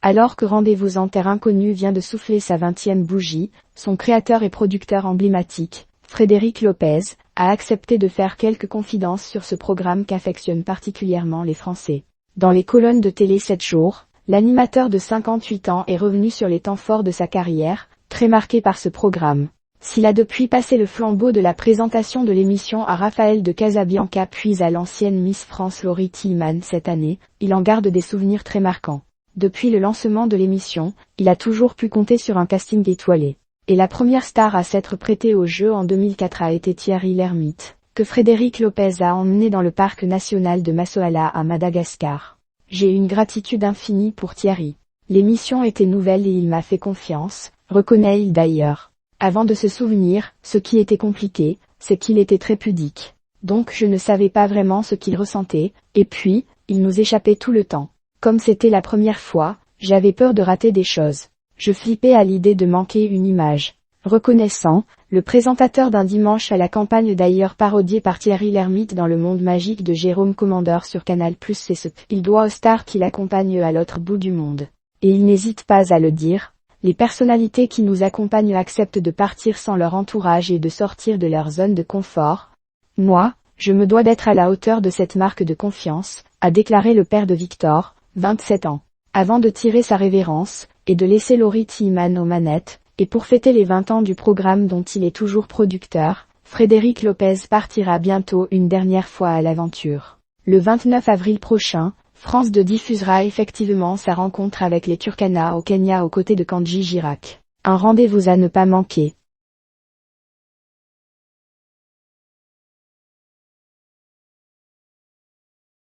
Alors que Rendez-vous en terre inconnue vient de souffler sa 20e bougie, son créateur et producteur emblématique, Frédéric Lopez, a accepté de faire quelques confidences sur ce programme qu'affectionnent particulièrement les Français. Dans les colonnes de télé 7 jours, l'animateur de 58 ans est revenu sur les temps forts de sa carrière, très marqué par ce programme. S'il a depuis passé le flambeau de la présentation de l'émission à Raphaël de Casabianca puis à l'ancienne Miss France Laurie Tillman cette année, il en garde des souvenirs très marquants. Depuis le lancement de l'émission, il a toujours pu compter sur un casting étoilé. Et la première star à s'être prêtée au jeu en 2004 a été Thierry Lhermitte, que Frédéric Lopez a emmené dans le parc national de Massoala à Madagascar. J'ai une gratitude infinie pour Thierry. L'émission était nouvelle et il m'a fait confiance, reconnaît-il d'ailleurs. Avant de se souvenir, ce qui était compliqué, c'est qu'il était très pudique. Donc je ne savais pas vraiment ce qu'il ressentait, et puis, il nous échappait tout le temps. Comme c'était la première fois, j'avais peur de rater des choses. Je flippais à l'idée de manquer une image. Reconnaissant, le présentateur d'un dimanche à la campagne d'ailleurs parodié par Thierry Lhermitte dans Le Monde Magique de Jérôme Commandeur sur Canal+, c'est ce qu'il doit aux stars qui l'accompagnent à l'autre bout du monde. Et il n'hésite pas à le dire, les personnalités qui nous accompagnent acceptent de partir sans leur entourage et de sortir de leur zone de confort. Moi, je me dois d'être à la hauteur de cette marque de confiance, a déclaré le père de Victor, 27 ans. Avant de tirer sa révérence, et de laisser Laurie Tillman aux manettes, et pour fêter les 20 ans du programme dont il est toujours producteur, Frédéric Lopez partira bientôt une dernière fois à l'aventure. Le 29 avril prochain, France 2 diffusera effectivement sa rencontre avec les Turkana au Kenya aux côtés de Kandji Girac. Un rendez-vous à ne pas manquer.